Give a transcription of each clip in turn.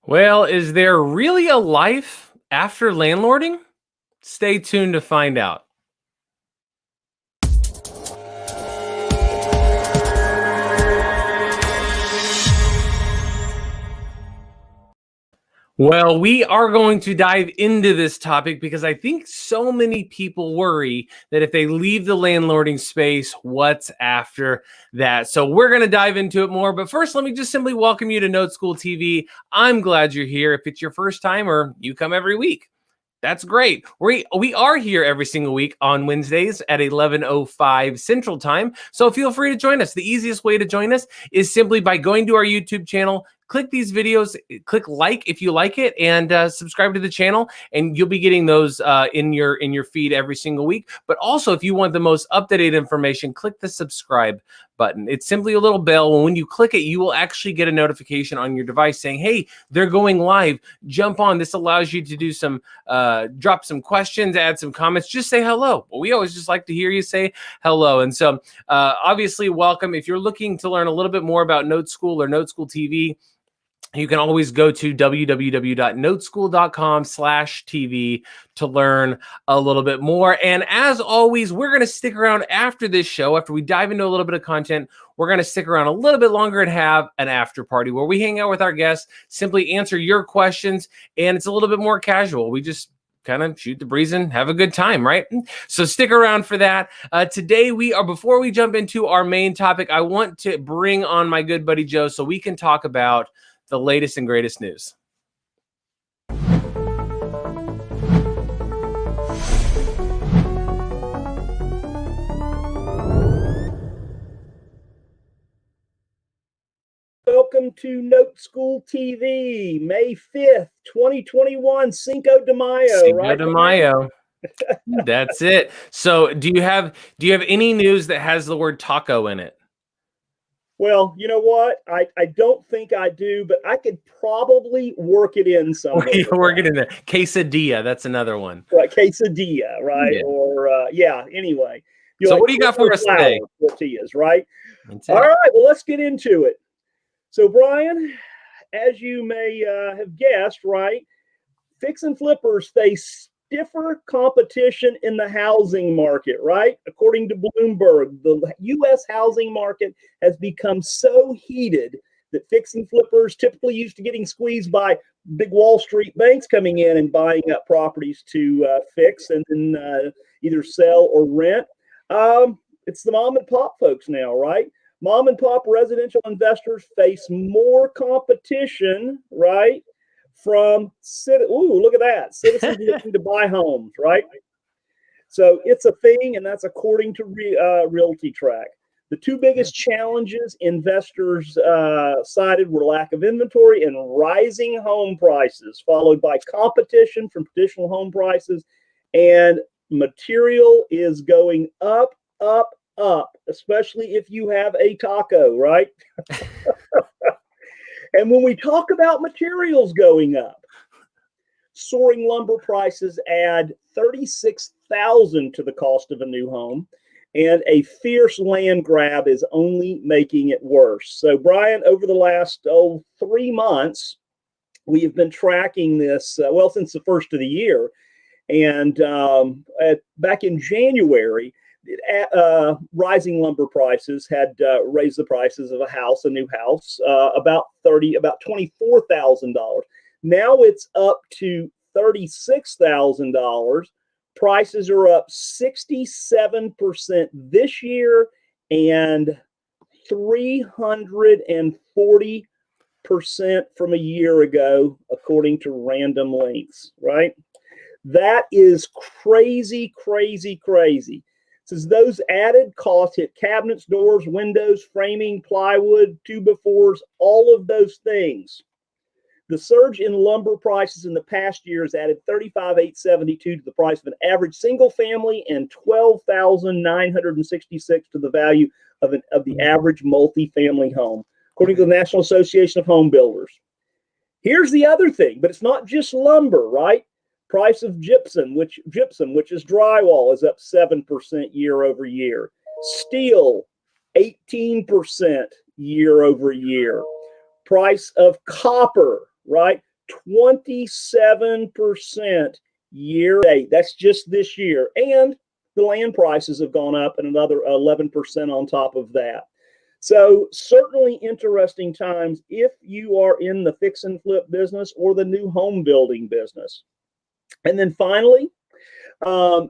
Well, is there really a life after landlording? Stay tuned to find out. Well, we are going to dive into this topic because I think so many people worry that if they leave the landlording space, what's after that? So we're going to dive into it more. But first, let me just simply welcome you to Noteschool TV. I'm glad you're here. If it's your first time or you come every week, that's great. We are here every single week on Wednesdays at 11:05 Central Time. So feel free to join us. The easiest way to join us is simply by going to our YouTube channel, click these videos, click like if you like it, and subscribe to the channel, and you'll be getting those in your feed every single week. But also, if you want the most up-to-date information, click the subscribe button. It's simply a little bell, and when you click it, you will actually get a notification on your device saying, "Hey, they're going live. Jump on." This allows you to do some drop some questions, add some comments, just say hello. Well, we always just like to hear you say hello. And so obviously, welcome. If you're looking to learn a little bit more about Noteschool or Noteschool TV, you can always go to www.noteschool.com/TV to learn a little bit more. And as always, we're going to stick around after this show. After we dive into a little bit of content, we're going to stick around a little bit longer and have an after party where we hang out with our guests, simply answer your questions, and it's a little bit more casual. We just kind of shoot the breeze and have a good time, right? So stick around for that. Today before we jump into our main topic, I want to bring on my good buddy Joe so we can talk about the latest and greatest news. Welcome to Noteschool TV, May 5th, 2021, Cinco de Mayo. Cinco de Mayo. That's it. So do you have any news that has the word taco in it? Well, you know what? I don't think I do, but I could probably work it in somewhere. Work it in there. Quesadilla, that's another one. Right, quesadilla, right? Yeah. Or anyway. So what do you got for us today? Tortillas, right? All right, well, let's get into it. So, Brian, as you may have guessed, right, fix and flippers face stiffer competition in the housing market, right? According to Bloomberg, the U.S. housing market has become so heated that fix and flippers, typically used to getting squeezed by big Wall Street banks coming in and buying up properties to fix and then either sell or rent. It's the mom and pop folks now, right? Mom and pop residential investors face more competition, right? From look at that, citizens looking to buy homes, right? So it's a thing, and that's according to Realty Track. The two biggest challenges investors cited were lack of inventory and rising home prices, followed by competition from traditional home prices, and material is going up, up, up, especially if you have a taco, right? And when we talk about materials going up, soaring lumber prices add $36,000 to the cost of a new home, and a fierce land grab is only making it worse. So, Brian, over the last 3 months, we have been tracking this, since the first of the year. And back in January, rising lumber prices had raised the prices of a new house, about $24,000. Now it's up to $36,000. Prices are up 67% this year and 340% from a year ago, according to Random Lengths, right? That is crazy, crazy, crazy. Says those added costs hit cabinets, doors, windows, framing, plywood, 2x4s, all of those things. The surge in lumber prices in the past year has added $35,872 to the price of an average single family and $12,966 to the value of the average multifamily home, according to the National Association of Home Builders. Here's the other thing, but it's not just lumber, right? Price of gypsum, which is drywall, is up 7% year over year. Steel, 18% year over year. Price of copper, right? 27% year to date. That's just this year. And the land prices have gone up and another 11% on top of that. So certainly interesting times if you are in the fix and flip business or the new home building business. And then finally, how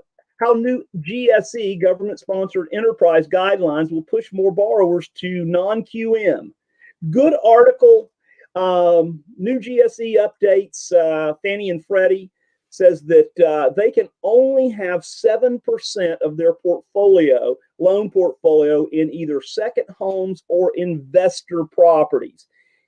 new GSE, government-sponsored enterprise guidelines, will push more borrowers to non-QM. Good article. New GSE updates, Fannie and Freddie says that they can only have 7% of their loan portfolio in either second homes or investor properties.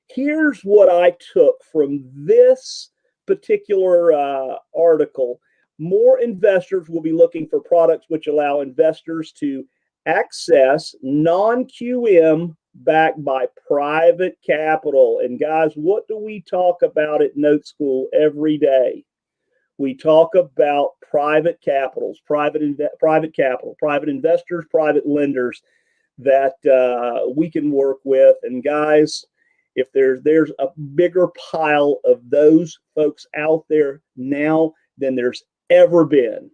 Here's what I took from this particular article. More investors will be looking for products which allow investors to access non-QM backed by private capital. And guys, what do we talk about at Noteschool every day? We talk about private capitals, private capital, private investors, private lenders that we can work with. And guys, if there's a bigger pile of those folks out there now than there's ever been.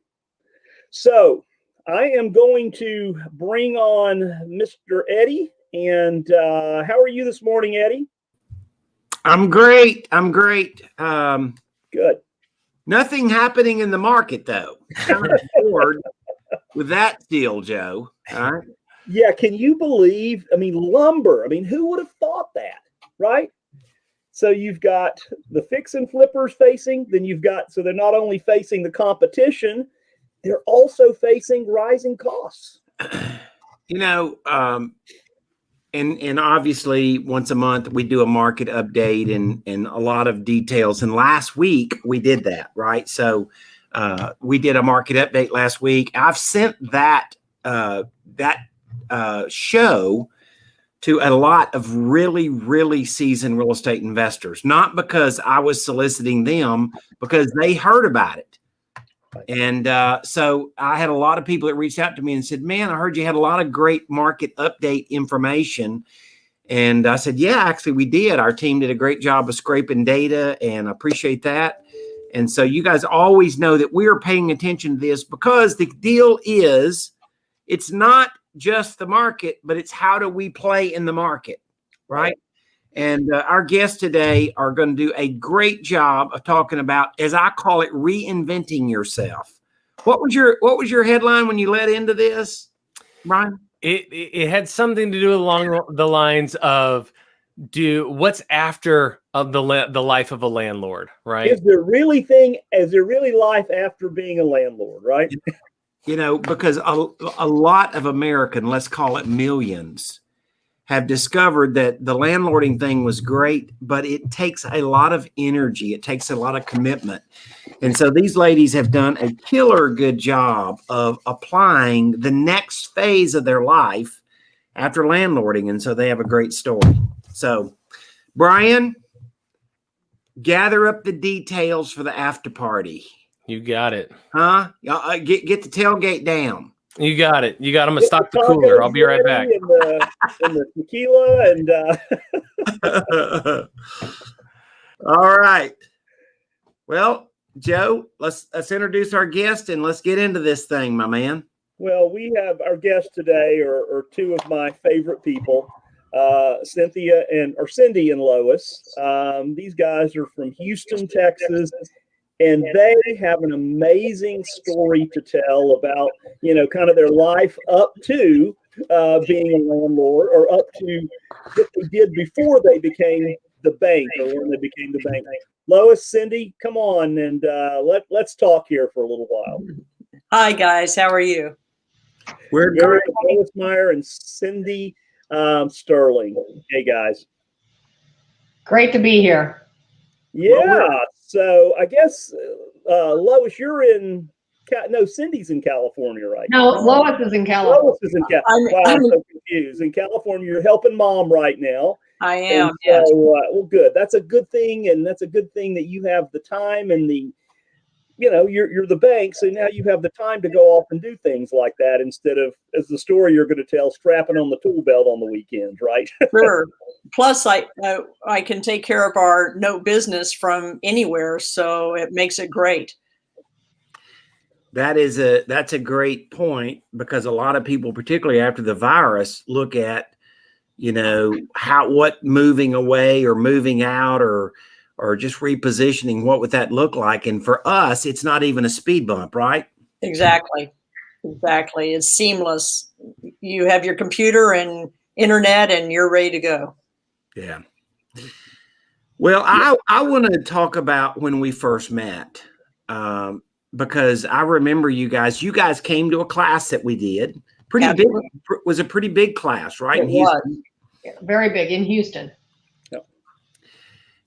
So I am going to bring on Mr. Eddie. And how are you this morning, Eddie? I'm great. Good. Nothing happening in the market, though. Kind of bored with that deal, Joe. All right. Yeah, can you believe? I mean, lumber. I mean, who would have thought that, right? So you've got the fix and flippers facing, then you've got, so they're not only facing the competition, they're also facing rising costs. You know, and obviously once a month we do a market update and a lot of details. And last week we did that, right? So we did a market update last week. I've sent that show to a lot of really, really seasoned real estate investors, not because I was soliciting them, because they heard about it. And so I had a lot of people that reached out to me and said, man, I heard you had a lot of great market update information. And I said, yeah, actually we did. Our team did a great job of scraping data, and I appreciate that. And so you guys always know that we are paying attention to this, because the deal is, it's not just the market, but it's how do we play in the market, right? And our guests today are going to do a great job of talking about, as I call it, reinventing yourself. What was your headline when you led into this, Brian? It had something to do along the lines of what's after of the life of a landlord, right? Is there really life after being a landlord, right? You know, because a lot of American, let's call it millions, have discovered that the landlording thing was great, but it takes a lot of energy. It takes a lot of commitment. And so these ladies have done a killer good job of applying the next phase of their life after landlording. And so they have a great story. So, Brian, gather up the details for the after party. You got it. Huh? Get the tailgate down. You got it. You got them to stock the cooler. I'll be right back. And the tequila and all right. Well, Joe, let's introduce our guest and let's get into this thing, my man. Well, we have our guests today are two of my favorite people, Cindy and Lois. These guys are from Houston, Texas. And they have an amazing story to tell about, kind of their life up to being a landlord, or up to what they did before they became the bank, or when they became the bank. Lois, Cindy, come on, and let's talk here for a little while. Hi, guys. How are you? We're great. Lois Meyer and Cindy Sterling. Hey, guys. Great to be here. Yeah. So I guess, Lois, you're Cindy's in California, right? No, Lois is in California. Lois is in California. Wow, I'm so confused. In California, you're helping mom right now. I am. And so, well, good. That's a good thing, and that's a good thing that you have the time and the you're the bank, so now you have the time to go off and do things like that instead of, as the story you're going to tell, strapping on the tool belt on the weekends, right? Sure. Plus, I can take care of our note business from anywhere, so it makes it great. That's a great point, because a lot of people, particularly after the virus, look at, what moving away or moving out or just repositioning, what would that look like? And for us, it's not even a speed bump, right? Exactly. It's seamless. You have your computer and internet and you're ready to go. Yeah. Well, I want to talk about when we first met, because I remember you guys came to a class that we did. Pretty big, was a pretty big class, right? It was. Very big in Houston.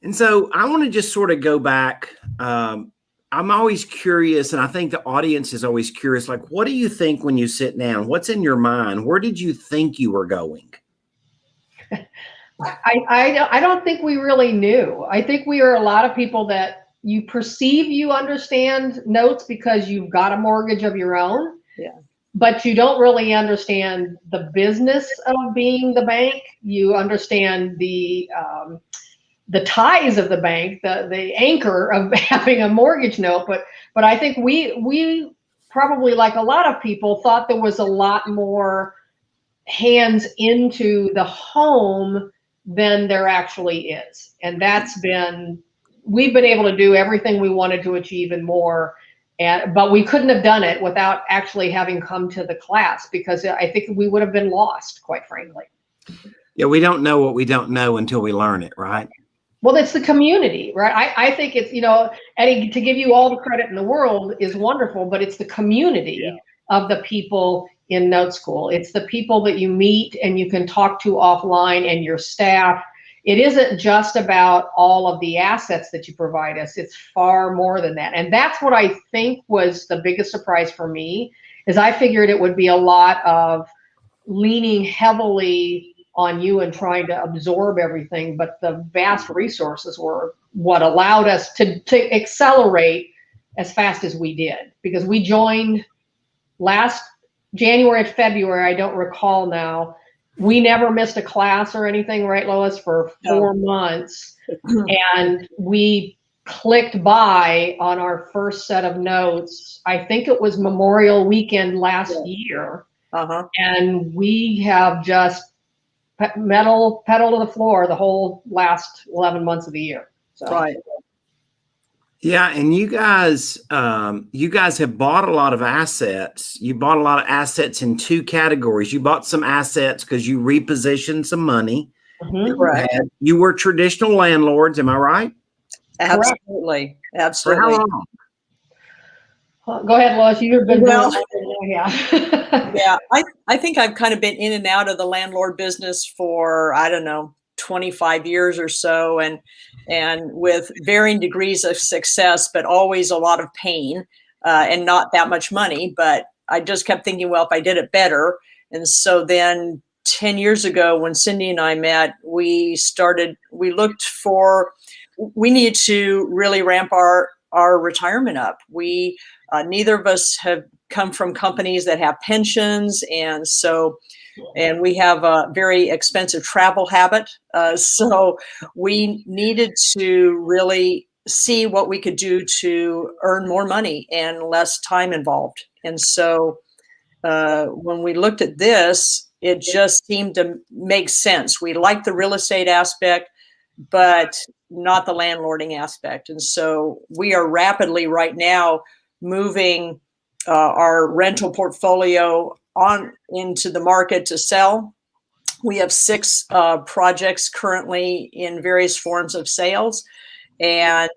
And so I want to just sort of go back. I'm always curious, and I think the audience is always curious, like, what do you think when you sit down? What's in your mind? Where did you think you were going? I don't think we really knew. I think we are a lot of people that you perceive you understand notes because you've got a mortgage of your own. Yeah. But you don't really understand the business of being the bank. You understand the ties of the bank, the anchor of having a mortgage note. But I think we probably, like a lot of people, thought there was a lot more hands into the home than there actually is. And we've been able to do everything we wanted to achieve and more. But we couldn't have done it without actually having come to the class, because I think we would have been lost, quite frankly. Yeah, we don't know what we don't know until we learn it, right? Well, it's the community, right? I think it's, Eddie, to give you all the credit in the world is wonderful, but it's the community of the people in Noteschool. It's the people that you meet and you can talk to offline, and your staff. It isn't just about all of the assets that you provide us. It's far more than that. And that's what I think was the biggest surprise for me, is I figured it would be a lot of leaning heavily on you and trying to absorb everything. But the vast resources were what allowed us to accelerate as fast as we did, because we joined last January, February, I don't recall now. We never missed a class or anything, right, Lois, for 4 months. And we clicked by on our first set of notes. I think it was Memorial Weekend last year. And we have just pedal to the floor the whole last 11 months of the year. So. Right. Yeah, and you guys have bought a lot of assets. You bought a lot of assets in 2 categories. You bought some assets because you repositioned some money. Right. You were traditional landlords, am I right? Absolutely. For how long? Go ahead, Lois. You've been well, yeah. I think I've kind of been in and out of the landlord business for, I don't know, 25 years or so, and with varying degrees of success, but always a lot of pain and not that much money. But I just kept thinking, well, if I did it better. And so then 10 years ago, when Cindy and I met, we needed to really ramp our retirement up. We neither of us have come from companies that have pensions, and we have a very expensive travel habit. So we needed to really see what we could do to earn more money and less time involved. And so when we looked at this, it just seemed to make sense. We liked the real estate aspect, but not the landlording aspect. And so we are rapidly right now moving our rental portfolio on into the market to sell. We have 6 projects currently in various forms of sales, and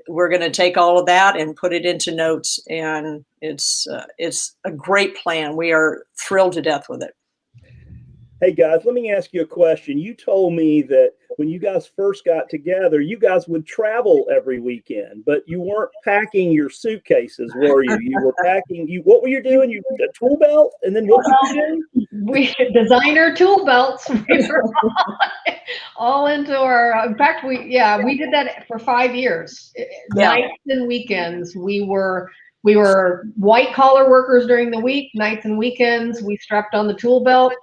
we're going to take all of that and put it into notes. And it's a great plan. We are thrilled to death with it. Hey guys, let me ask you a question. You told me that when you guys first got together, you guys would travel every weekend, but you weren't packing your suitcases, were you? You were packing. What were you doing? You a tool belt, and then what were you doing? We designer tool belts. We were all into our. In fact, we did that for 5 years. Nights and weekends, we were white collar workers during the week. Nights and weekends, we strapped on the tool belt.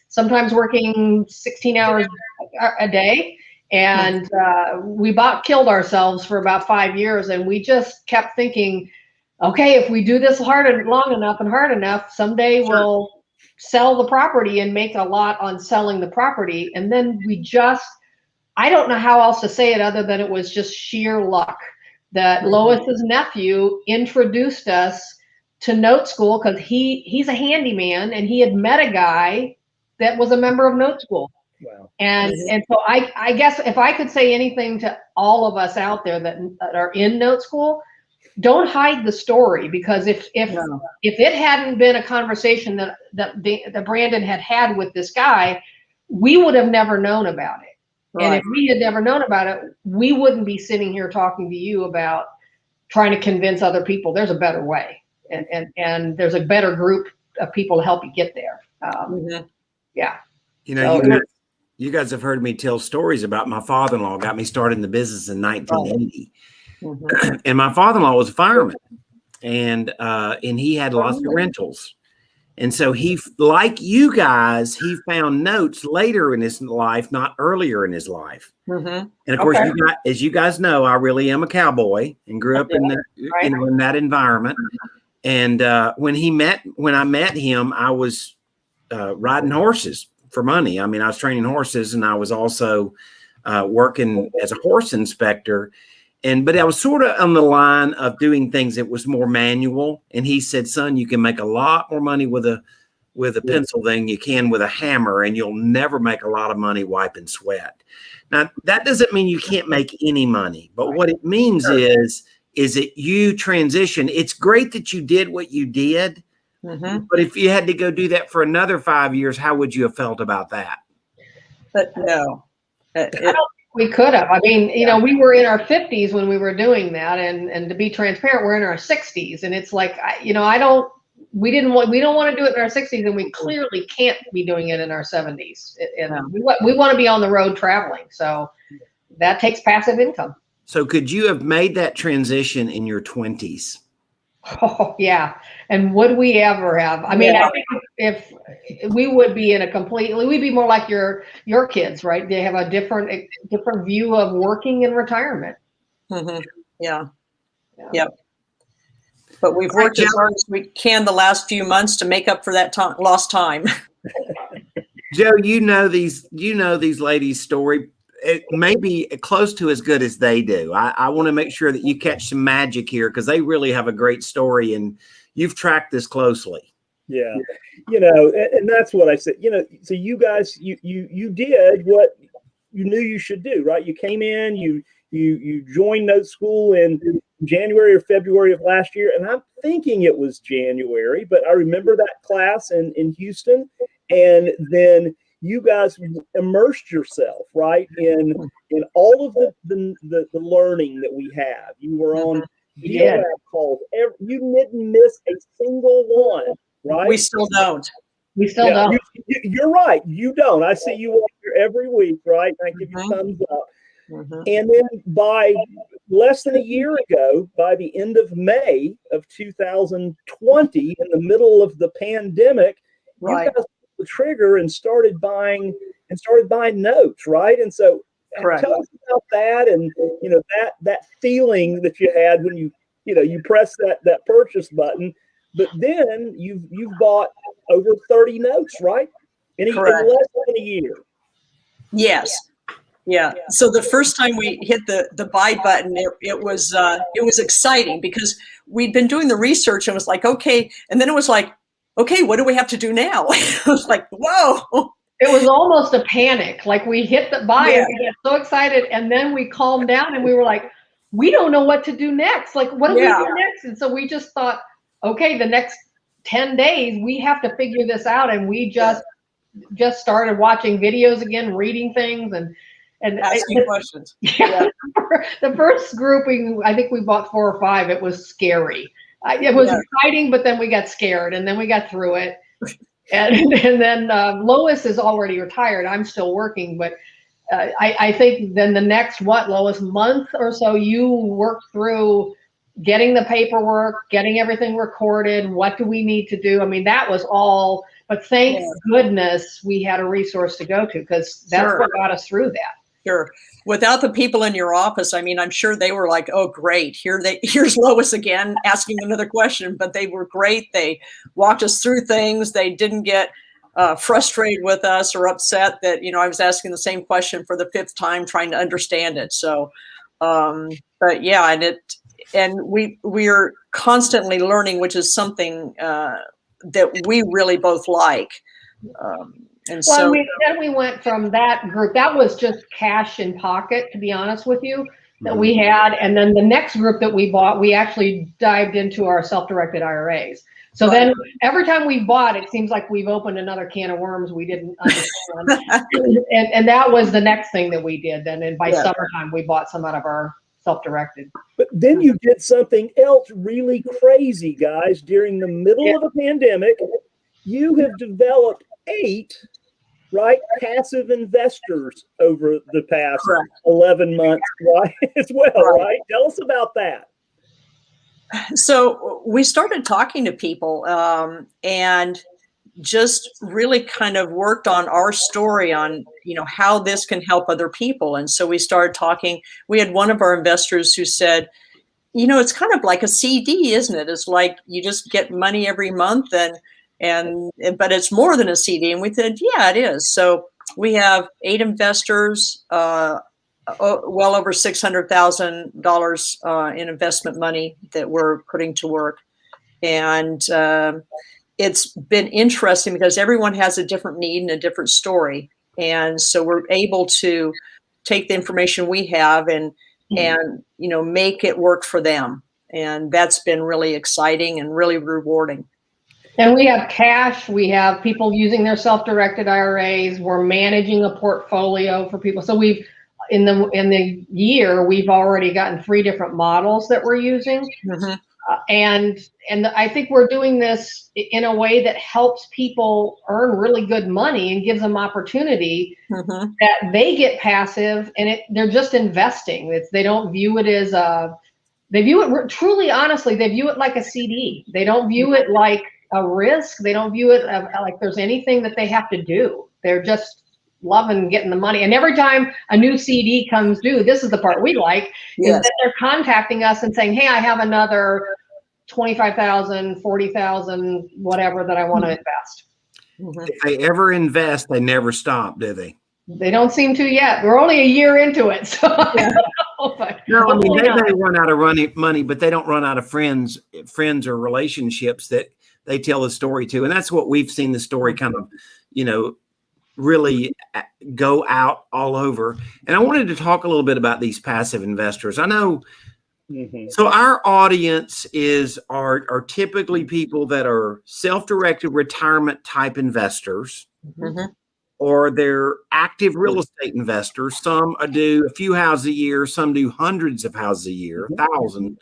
Sometimes working 16 hours a day, and we about killed ourselves for about 5 years. And we just kept thinking, okay, if we do this long enough and hard enough, someday we'll sell the property and make a lot on selling the property. And then I don't know how else to say it other than it was just sheer luck that Lois's nephew introduced us to Noteschool, because he's a handyman and he had met a guy that was a member of Noteschool. Wow. And so I guess if I could say anything to all of us out there that are in Noteschool, don't hide the story, because if it hadn't been a conversation that Brandon had with this guy, we would have never known about it. Right. And if we had never known about it, we wouldn't be sitting here talking to you about trying to convince other people there's a better way, and there's a better group of people to help you get there. Yeah. You know, you guys have heard me tell stories about my father-in-law got me started in the business in 1980. And my father-in-law was a fireman, and he had lots of rentals. And so he, like you guys, he found notes later in his life, not earlier in his life. And of course, as you guys know, I really am a cowboy and grew up in that environment. And when I met him, I was riding horses for money. I mean, I was training horses, and I was also working as a horse inspector. But I was sort of on the line of doing things that was more manual. And he said, son, you can make a lot more money with a pencil than you can with a hammer, and you'll never make a lot of money wiping sweat. Now, that doesn't mean you can't make any money, but what it means is that you transition. It's great that you did what you did, but if you had to go do that for another 5 years, how would you have felt about that? But no. We could have. I mean, we were in our 50s when we were doing that, and to be transparent, we're in our 60s, and it's like, we don't want to do it in our 60s, and we clearly can't be doing it in our 70s. We want to be on the road traveling, so that takes passive income. So could you have made that transition in your 20s? Oh yeah, and would we ever have? I mean, I think if we would be we'd be more like your kids, right? They have a different view of working and retirement. Yeah. But we've worked as hard as we can the last few months to make up for that lost time. Joe, you know these ladies' story. It may be close to as good as they do. I want to make sure that you catch some magic here, because they really have a great story, and you've tracked this closely. Yeah. And that's what I said, so you guys, you did what you knew you should do, right? You came in, you joined Noteschool in January or February of last year. And I'm thinking it was January, but I remember that class in Houston. And then you guys immersed yourself, right, in all of the learning that we have. You were on DLab calls. You didn't miss a single one, right? We still don't. Don't. You're right. You don't. I see you here every week, right? I give you thumbs up. And then by less than a year ago, by the end of May of 2020, in the middle of the pandemic, you guys pulled the trigger and started buying notes, right? And so tell us about that, and that feeling that you had when you press that purchase button. But then you've bought over 30 notes, right? In less than a year. Yes. Yeah. So the first time we hit the buy button, it was exciting, because we'd been doing the research and was like, okay. And then it was like, okay, what do we have to do now? It was like, whoa. It was almost a panic. Like, we hit the buy and we got so excited, and then we calmed down and we were like, we don't know what to do next. Like, what do we do next? And so we just thought, okay, the next 10 days, we have to figure this out. And we just just started watching videos again, reading things, and asking questions. Yeah. The first grouping, I think we bought 4 or 5. It was scary. It was exciting, but then we got scared, and then we got through it. And then Lois is already retired. I'm still working, but I think then the next, Lois, month or so, you worked through getting the paperwork, getting everything recorded. What do we need to do? I mean, that was all, but thank goodness we had a resource to go to, because that's what got us through that. Sure. Without the people in your office, I mean, I'm sure they were like, oh, great. Here's Lois again asking another question, but they were great. They walked us through things. They didn't get frustrated with us or upset that, I was asking the same question for the 5th time trying to understand it. So, but yeah, and we're constantly learning, which is something that we really both like. And well, so then we went from that group. That was just cash in pocket, to be honest with you, that we had. And then the next group that we bought, we actually dived into our self-directed IRAs. So then every time we bought, it seems like we've opened another can of worms we didn't understand. and that was the next thing that we did. Then, and by summertime, we bought some out of our self-directed. But then you did something else really crazy, guys. During the middle of a pandemic, you have developed 8 passive investors over the past 11 months, right? As well, right? Tell us about that. So we started talking to people and just really kind of worked on our story on, how this can help other people. And so we started talking. We had one of our investors who said, it's kind of like a CD, isn't it? It's like you just get money every month but it's more than a CD. And we said, yeah, it is. So we have 8 investors, well over $600,000 in investment money that we're putting to work. And it's been interesting because everyone has a different need and a different story. And so we're able to take the information we have and make it work for them. And that's been really exciting and really rewarding. And we have cash. We have people using their self-directed IRAs. We're managing a portfolio for people. So we've in the year we've already gotten 3 different models that we're using, and I think we're doing this in a way that helps people earn really good money and gives them opportunity that they get passive and they're just investing. They don't view it as they view it truly, honestly. They view it like a CD. They don't view it like a risk. They don't view it like there's anything that they have to do. They're just loving getting the money. And every time a new CD comes due, this is the part we like, is that they're contacting us and saying, hey, I have another 25,000, 40,000, whatever that I want to invest. If they ever invest, they never stop, do they? They don't seem to yet. We're only a year into it. So no, I mean, they may run out of money, but they don't run out of friends or relationships that they tell the story to. And that's what we've seen the story kind of, really go out all over. And I wanted to talk a little bit about these passive investors. I know. So our audience are typically people that are self-directed retirement type investors, or they're active real estate investors. Some do a few houses a year, some do hundreds of houses a year, 1,000,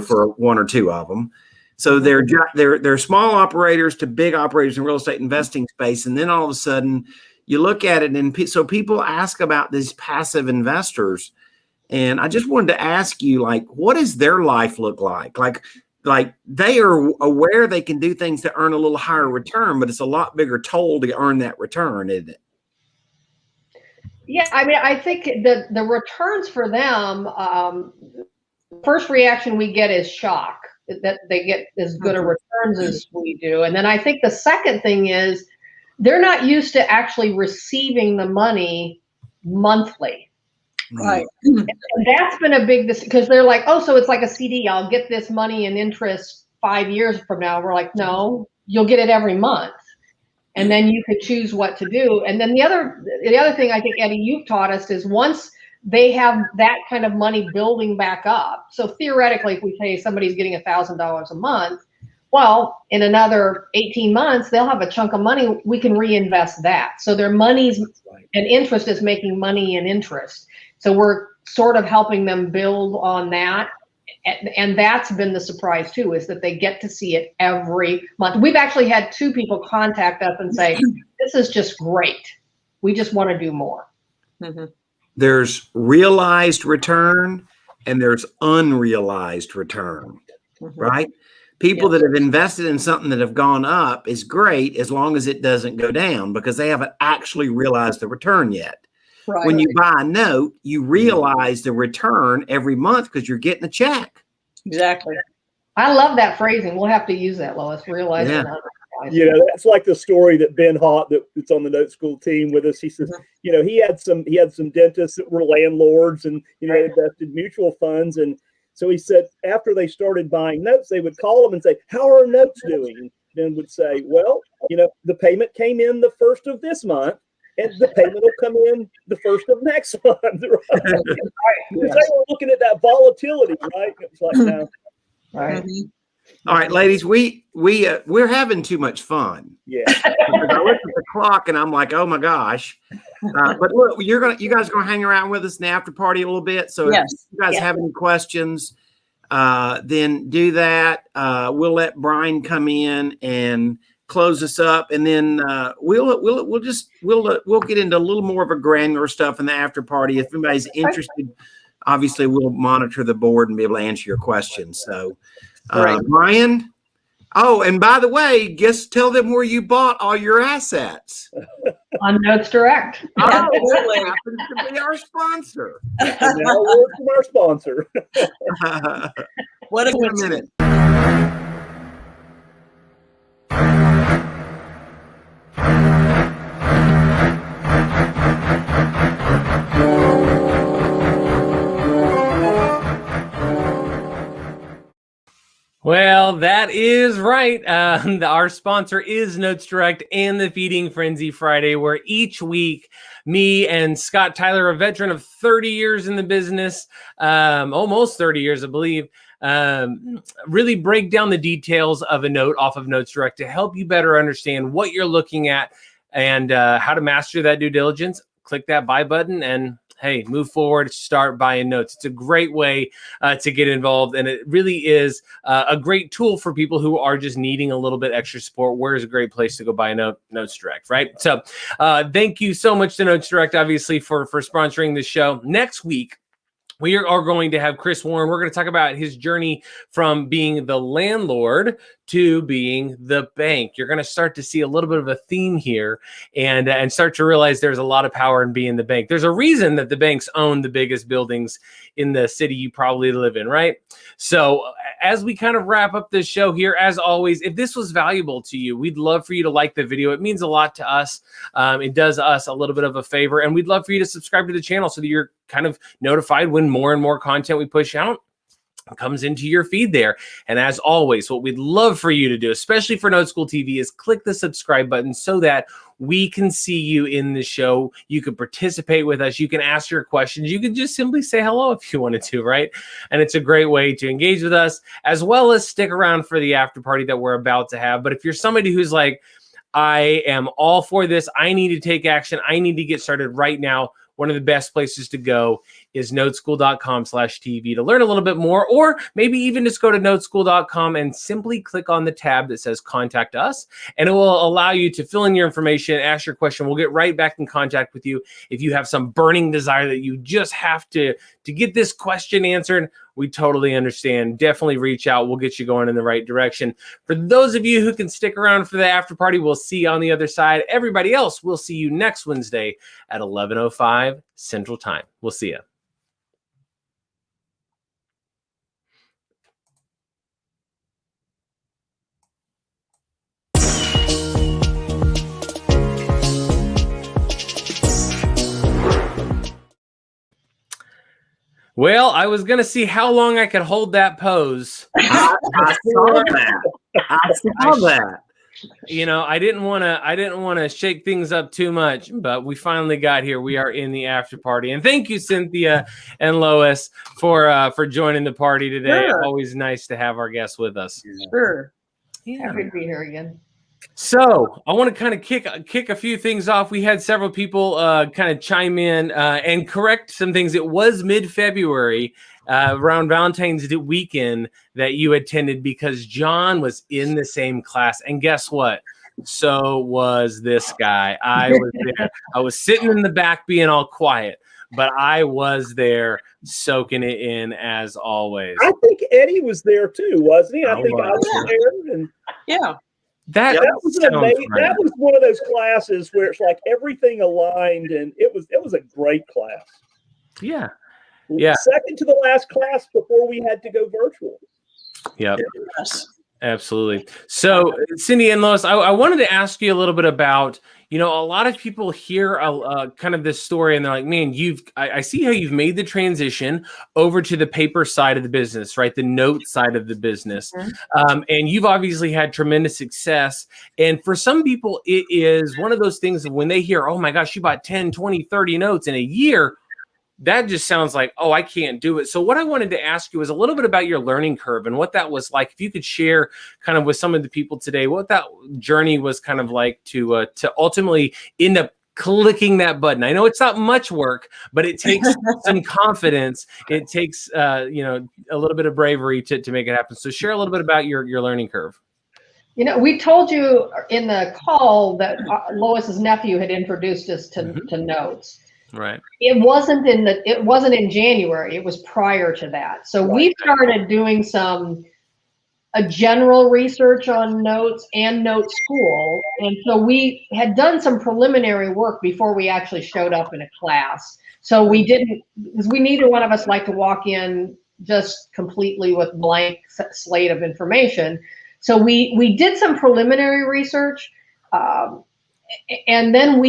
for 1 or 2 of them. So they're small operators to big operators in real estate investing space. And then all of a sudden you look at it, and so people ask about these passive investors. And I just wanted to ask you, what does their life look like? Like they are aware they can do things to earn a little higher return, but it's a lot bigger toll to earn that return, isn't it? Yeah, I mean, I think the returns for them, first reaction we get is shock that they get as good a returns as we do. And then I think the second thing is they're not used to actually receiving the money monthly. Right. And that's been a big, because they're like, oh, so it's like a CD. I'll get this money and interest 5 years from now. We're like, no, you'll get it every month. And then you can choose what to do. And then the other thing I think, Eddie, you've taught us is once they have that kind of money building back up. So theoretically, if we say somebody's getting $1,000 a month, Well, in another 18 months, they'll have a chunk of money. We can reinvest that. So their money's and interest is making money and interest. So we're sort of helping them build on that. And that's been the surprise too, is that they get to see it every month. We've actually had 2 people contact us and say, this is just great. We just want to do more. Mm-hmm. There's realized return and there's unrealized return, right? People that have invested in something that have gone up is great as long as it doesn't go down, because they haven't actually realized the return yet. Right. When you buy a note, you realize the return every month because you're getting a check. Exactly. I love that phrasing. We'll have to use that, Lois. Realize and unrealize. You know, that's like the story that Ben Hott, that's on the Noteschool team with us. He says, you know, he had some dentists that were landlords, and you know, they invested mutual funds, and so he said after they started buying notes, they would call him and say, "How are our notes doing?" Ben would say, "Well, you know, the payment came in the 1st of this month, and the payment will come in the 1st of next month." Right? Because they were looking at that volatility, right? It's like, no. Right. All right, ladies, we're having too much fun. Yeah. Because I look at the clock and I'm like, oh my gosh. But look, you guys are gonna hang around with us in the after party a little bit. So if you guys have any questions, then do that. We'll let Brian come in and close us up, and then we'll get into a little more of a granular stuff in the after party. If anybody's interested, obviously we'll monitor the board and be able to answer your questions. So Brian. Oh, and by the way, tell them where you bought all your assets. On Notes Direct. Oh, that happens to be our sponsor. And now a word from our sponsor. What a Wait a minute. Well, that is right. Our sponsor is Notes Direct and the Feeding Frenzy Friday, where each week me and Scott Tyler, a veteran of 30 years in the business, almost 30 years, I believe, really break down the details of a note off of Notes Direct to help you better understand what you're looking at and how to master that due diligence. Click that buy button and hey, move forward, start buying notes. It's a great way to get involved. And it really is a great tool for people who are just needing a little bit extra support. Where's a great place to go buy a Notes Direct, right? So thank you so much to Notes Direct, obviously, for sponsoring the show. Next week, we are going to have Chris Warren. We're going to talk about his journey from being the landlord to being the bank. You're going to start to see a little bit of a theme here and start to realize there's a lot of power in being the bank. There's a reason that the banks own the biggest buildings in the city you probably live in, right? So as we kind of wrap up this show here, as always, if this was valuable to you, we'd love for you to like the video. It means a lot to us. It does us a little bit of a favor, and we'd love for you to subscribe to the channel so that you're kind of notified when more and more content we push out comes into your feed there. And as always, what we'd love for you to do, especially for Noteschool TV, is click the subscribe button so that we can see you in the show. You can participate with us. You can ask your questions. You can just simply say hello if you wanted to, right? And it's a great way to engage with us, as well as stick around for the after party that we're about to have. But if you're somebody who's like, I am all for this, I need to take action, I need to get started right now, one of the best places to go is noteschool.com/TV to learn a little bit more, or maybe even just go to noteschool.com and simply click on the tab that says contact us, and it will allow you to fill in your information, ask your question. We'll get right back in contact with you. If you have some burning desire that you just have to get this question answered, we totally understand. Definitely reach out. We'll get you going in the right direction. For those of you who can stick around for the after party, we'll see you on the other side. Everybody else, we'll see you next Wednesday at 11:05 Central Time. We'll see you. Well, I was going to see how long I could hold that pose. I saw that. I saw that. You know, I didn't want to shake things up too much, but we finally got here. We are in the after party. And thank you, Cynthia and Lois, for joining the party today. Sure. Always nice to have our guests with us. Sure. Yeah. Happy to be here again. So I want to kind of kick a few things off. We had several people kind of chime in and correct some things. It was mid-February, around Valentine's Day weekend, that you attended because John was in the same class. And guess what? So was this guy. I was there. I was sitting in the back being all quiet, but I was there soaking it in as always. I think Eddie was there too, wasn't he? I think I was Yeah. there. And Yeah. That was an amazing. right. That was one of those classes where it's like everything aligned, and it was a great class. Yeah. Yeah. Second to the last class before we had to go virtual. Yep. Yes. Absolutely. So, Cindy and Lois, I wanted to ask you a little bit about, a lot of people hear kind of this story and they're like, man, I see how you've made the transition over to the paper side of the business, right? The note side of the business. Mm-hmm. And you've obviously had tremendous success. And for some people, it is one of those things that when they hear, oh my gosh, you bought 10, 20, 30 notes in a year, that just sounds like, oh, I can't do it. So what I wanted to ask you is a little bit about your learning curve and what that was like. If you could share kind of with some of the people today, what that journey was kind of like to ultimately end up clicking that button. I know it's not much work, but it takes some confidence. It takes, a little bit of bravery to make it happen. So share a little bit about your learning curve. We told you in the call that Lois's nephew had introduced us to Notes. Right. It wasn't in January. It was prior to that. So we started doing a general research on Notes and Noteschool. And so we had done some preliminary work before we actually showed up in a class. So we didn't, because neither one of us like to walk in just completely with blank slate of information. So we did some preliminary research. And then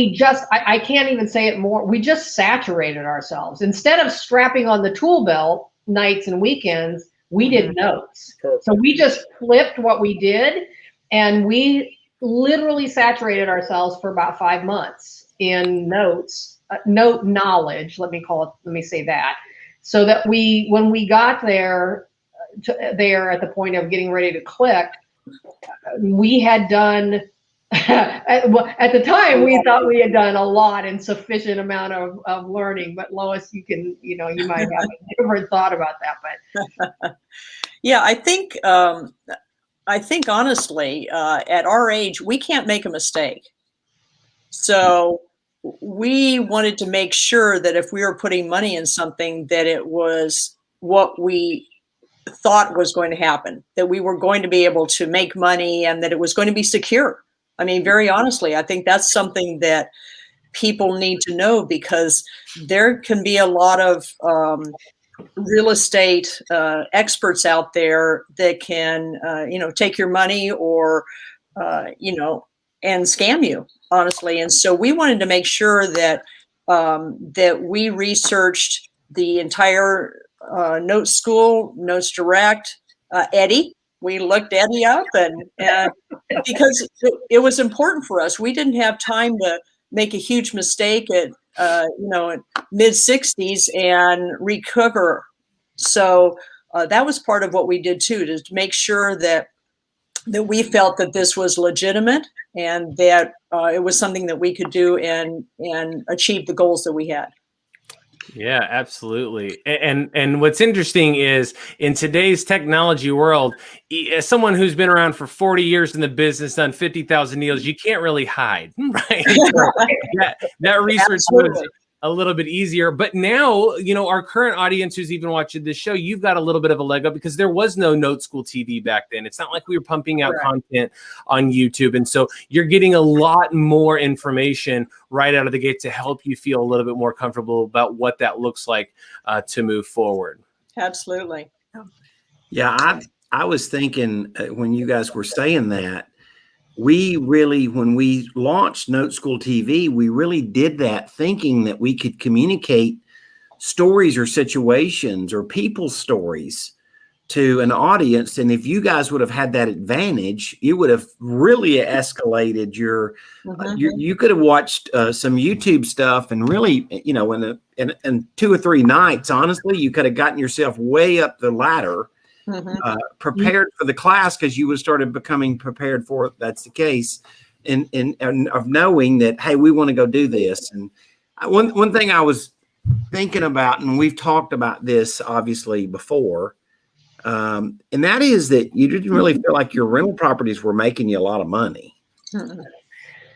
I can't even say it more, we just saturated ourselves. Instead of strapping on the tool belt nights and weekends, we did notes. Perfect. So we just flipped what we did, and we literally saturated ourselves for about 5 months in notes, note knowledge, let me say that. So that when we got there at the point of getting ready to click, we had done, at the time, we thought we had done a lot and sufficient amount of learning. But Lois, you might have a different thought about that. But yeah, I think honestly, at our age, we can't make a mistake. So we wanted to make sure that if we were putting money in something, that it was what we thought was going to happen, that we were going to be able to make money, and that it was going to be secure. I mean, very honestly, I think that's something that people need to know, because there can be a lot of real estate experts out there that can, take your money or, and scam you, honestly. And so we wanted to make sure that that we researched the entire Noteschool, Notes Direct, Eddie. We looked Eddie up, and because it was important for us. We didn't have time to make a huge mistake at mid 60s and recover. So that was part of what we did too, to make sure that we felt that this was legitimate, and that it was something that we could do and achieve the goals that we had. Yeah, absolutely. And what's interesting is, in today's technology world, as someone who's been around for 40 years in the business, done 50,000 deals, you can't really hide, right? that research was a little bit easier. But now, our current audience who's even watching this show, you've got a little bit of a leg up, because there was no Noteschool TV back then. It's not like we were pumping out content on YouTube. And so you're getting a lot more information right out of the gate to help you feel a little bit more comfortable about what that looks like to move forward. Absolutely. Yeah, I was thinking when you guys were saying that, we really, when we launched Noteschool TV, we really did that thinking that we could communicate stories or situations or people's stories to an audience. And if you guys would have had that advantage, you would have really escalated your, you could have watched some YouTube stuff, and really, in 2 or 3 nights, honestly, you could have gotten yourself way up the ladder prepared for the class because you would started becoming prepared for it. That's the case. And of knowing that, hey, we want to go do this. And one thing I was thinking about, and we've talked about this obviously before, and that is that you didn't really feel like your rental properties were making you a lot of money.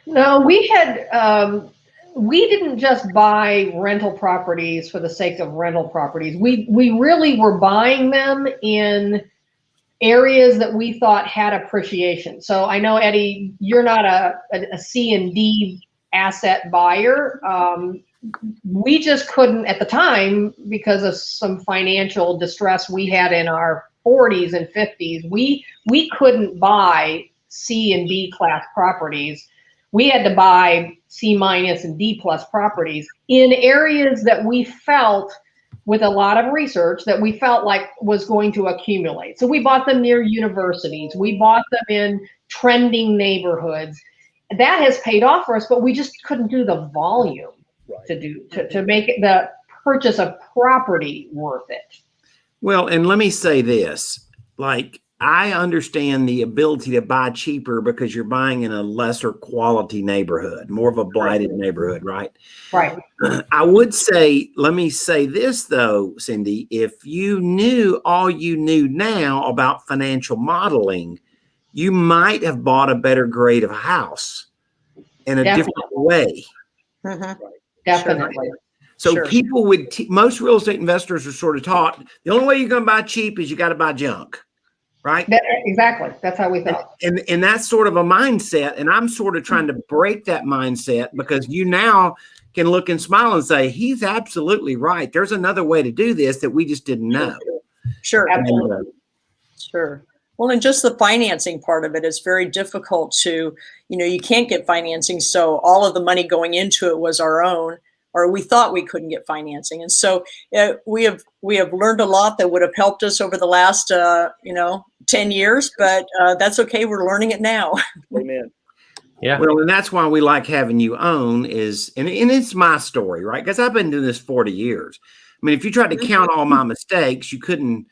No, we had, we didn't just buy rental properties for the sake of rental properties. We really were buying them in areas that we thought had appreciation. So I know, Eddie, you're not a C and D asset buyer. We just couldn't at the time because of some financial distress we had in our 40s and 50s. We couldn't buy C and D class properties. We had to buy C- and D+ properties in areas that we felt, with a lot of research, that we felt like was going to accumulate. So we bought them near universities. We bought them in trending neighborhoods. That has paid off for us, but we just couldn't do the volume to make it, the purchase of property worth it. Well, and let me say this, like, I understand the ability to buy cheaper because you're buying in a lesser quality neighborhood, more of a blighted neighborhood, right? Right. I would say, let me say this though, Cindy, if you knew all you knew now about financial modeling, you might have bought a better grade of a house in a different way. Definitely. So people would, most real estate investors are sort of taught, the only way you're going to buy cheap is you got to buy junk. Right. Exactly. That's how we thought. And that's sort of a mindset. And I'm sort of trying to break that mindset because you now can look and smile and say, he's absolutely right. There's another way to do this that we just didn't know. Sure. Absolutely. Sure. Well, and just the financing part of it is very difficult to, you can't get financing. So all of the money going into it was our own, or we thought we couldn't get financing. And so we have learned a lot that would have helped us over the last, 10 years, but that's okay. We're learning it now. Amen. Yeah. Well, and that's why we like having you on is, and it's my story, right? Because I've been doing this 40 years. I mean, if you tried to count all my mistakes, you couldn't.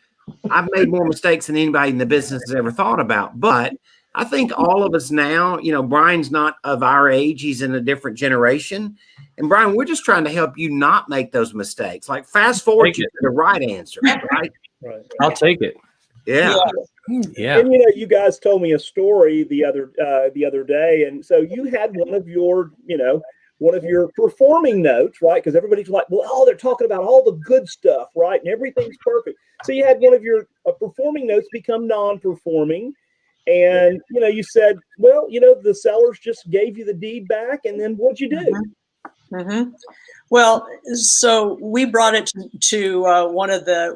I've made more mistakes than anybody in the business has ever thought about. But I think all of us now, Brian's not of our age. He's in a different generation. And Brian, we're just trying to help you not make those mistakes. Like fast forward to the right answer, right? Right. I'll take it. Yeah. Yeah. And you guys told me a story the other day, and so you had one of your performing notes, right? Because everybody's like, well, oh, they're talking about all the good stuff, right? And everything's perfect. So you had one of your performing notes become non-performing, and you said, well, the sellers just gave you the deed back, and then what'd you do? Well, so we brought it to one of the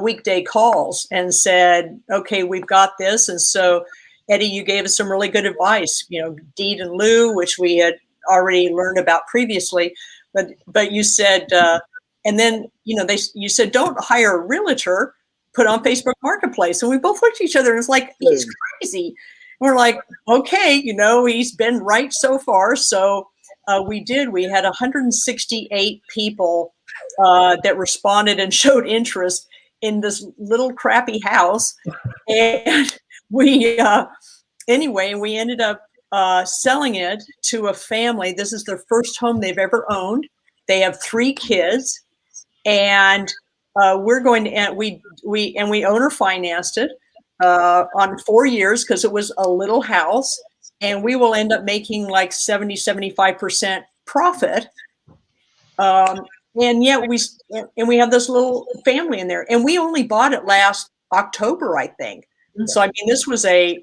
weekday calls and said, okay, we've got this. And so, Eddie, you gave us some really good advice, deed in lieu, which we had already learned about previously. But you said, and then, you said, don't hire a realtor, put on Facebook Marketplace. And we both looked at each other and it's like, he's crazy. And we're like, okay, he's been right so far. So we did. We had 168 people that responded and showed interest in this little crappy house. And we ended up selling it to a family. This is their first home they've ever owned. They have 3 kids, and we're going to, we owner financed it on 4 years because it was a little house, and we will end up making like 75% profit. And yet we have this little family in there, and we only bought it last October, I think. So, I mean, this was a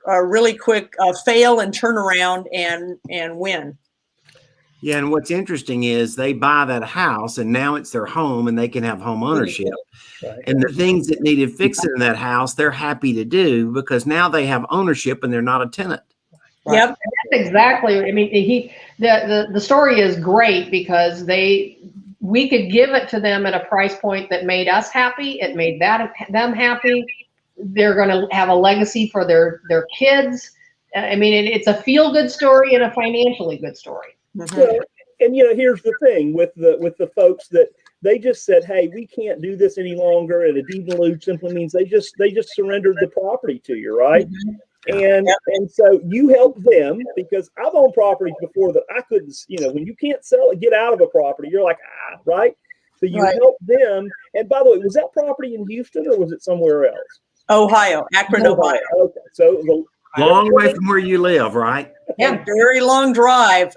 really quick fail and turnaround and win. Yeah. And what's interesting is they buy that house and now it's their home and they can have home ownership. Right. And the things that needed fixing in that house, they're happy to do because now they have ownership and they're not a tenant. Right. Yep, that's exactly. I mean, the story is great because we could give it to them at a price point that made us happy. It made them happy. They're going to have a legacy for their kids. I mean, it's a feel-good story and a financially good story. And here's the thing with the folks that they just said, hey, we can't do this any longer. And a deed in lieu simply means they just surrendered the property to you, right? And so you help them, because I've owned properties before that I couldn't, when you can't sell it, get out of a property, you're like, right? So you help them. And by the way, was that property in Houston or was it somewhere else? Ohio, Akron, Ohio. Okay, so it was a long way from where you live, right? Yeah, very long drive.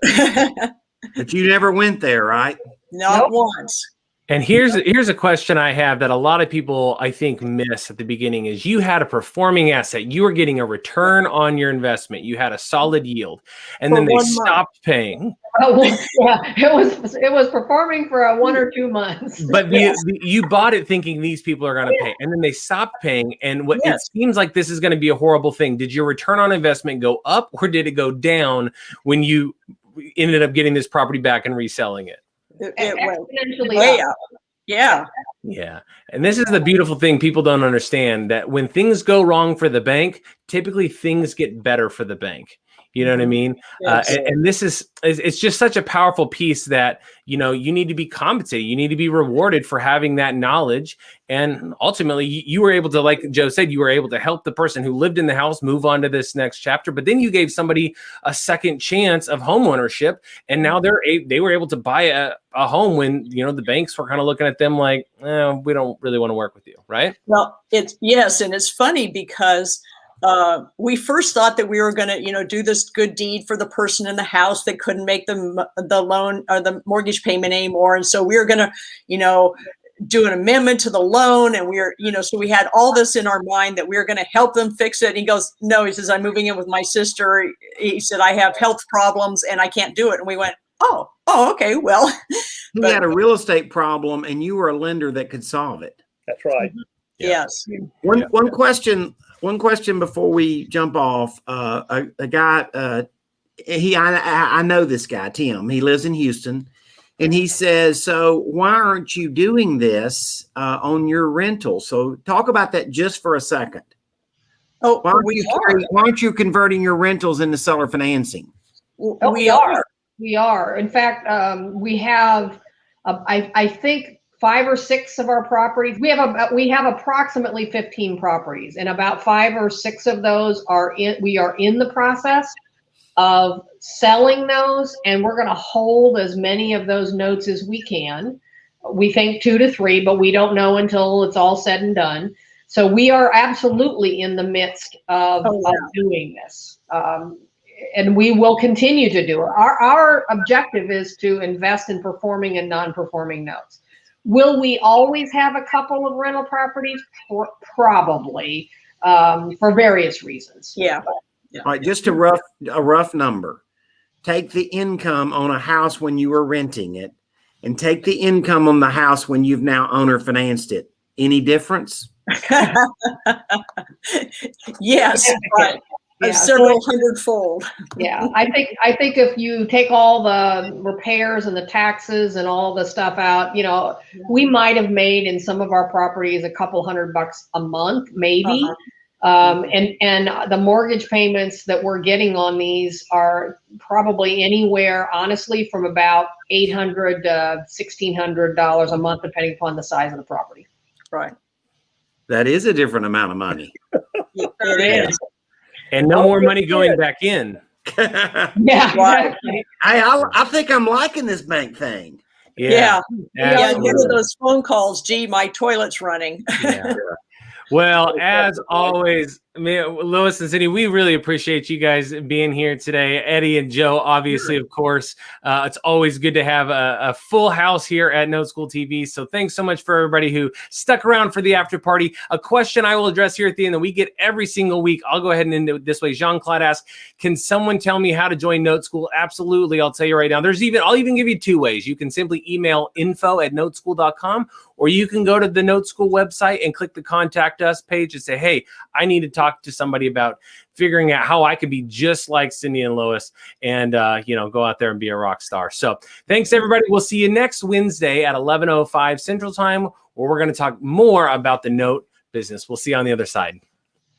But you never went there, right? Not once. And here's a question I have that a lot of people, I think, miss at the beginning is you had a performing asset. You were getting a return on your investment. You had a solid yield. And then they stopped paying. Oh, yeah, it was performing for 1 or 2 months. But you bought it thinking these people are going to pay. And then they stopped paying. And it seems like this is going to be a horrible thing. Did your return on investment go up or did it go down when you ended up getting this property back and reselling it? It went way up. Yeah. Yeah. And this is the beautiful thing people don't understand, that when things go wrong for the bank, typically things get better for the bank. You know what I mean? And this it's just such a powerful piece that, you need to be compensated. You need to be rewarded for having that knowledge. And ultimately, you were able to, like Joe said, you were able to help the person who lived in the house move on to this next chapter. But then you gave somebody a second chance of home ownership. And now they were able to buy a home when, the banks were kind of looking at them like, we don't really want to work with you. Right? Well, and it's funny because we first thought that we were going to, do this good deed for the person in the house that couldn't make the loan or the mortgage payment anymore. And so we were going to, do an amendment to the loan. And we were, so we had all this in our mind that we were going to help them fix it. And he goes, no, he says, I'm moving in with my sister. He said, I have health problems and I can't do it. And we went, oh, okay, well. You had a real estate problem and you were a lender that could solve it. That's right. Yes. One question before we jump off. A guy, I know this guy, Tim. He lives in Houston, and he says, "So why aren't you doing this on your rental?" So talk about that just for a second. Oh, why aren't you converting your rentals into seller financing? We are. We are. In fact, we have. I think 5 or 6 of our properties. We have approximately 15 properties, and about 5 or 6 of those we are in the process of selling those, and we're going to hold as many of those notes as we can. We think 2 to 3, but we don't know until it's all said and done. So we are absolutely in the midst of doing this. And we will continue to do it. Our objective is to invest in performing and non-performing notes. Will we always have a couple of rental properties? Probably, for various reasons. Yeah. All right, just a rough number. Take the income on a house when you were renting it, and take the income on the house when you've now owner financed it. Any difference? Yes, right. Several hundredfold. Yeah, I think if you take all the repairs and the taxes and all the stuff out, we might have made in some of our properties a couple $100 a month, maybe. And the mortgage payments that we're getting on these are probably anywhere, honestly, from about $800 to $1,600 a month, depending upon the size of the property. Right. That is a different amount of money. It is. And no more money going back in. Yeah. Right. I think I'm liking this bank thing. Yeah. Get those phone calls. Gee, my toilet's running. Yeah. Well, as always, Lois and Cindy, we really appreciate you guys being here today. Eddie and Joe, obviously, of course. It's always good to have a full house here at Noteschool TV. So thanks so much for everybody who stuck around for the after party. A question I will address here at the end that we get every single week. I'll go ahead and end it this way. Jean-Claude asks, can someone tell me how to join Noteschool? Absolutely. I'll tell you right now. I'll even give you 2 ways. You can simply email info@noteschool.com, or you can go to the Noteschool website and click the contact us page and say, hey, I need to talk to somebody about figuring out how I could be just like Cindy and Lois and, go out there and be a rock star. So thanks, everybody. We'll see you next Wednesday at 11:05 Central Time, where we're going to talk more about the note business. We'll see you on the other side.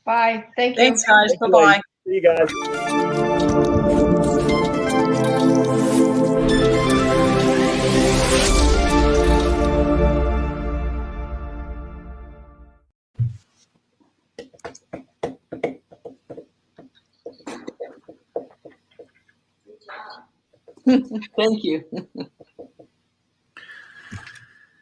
Bye. Thank you. Thanks, guys. Bye-bye. See you guys. Thank you.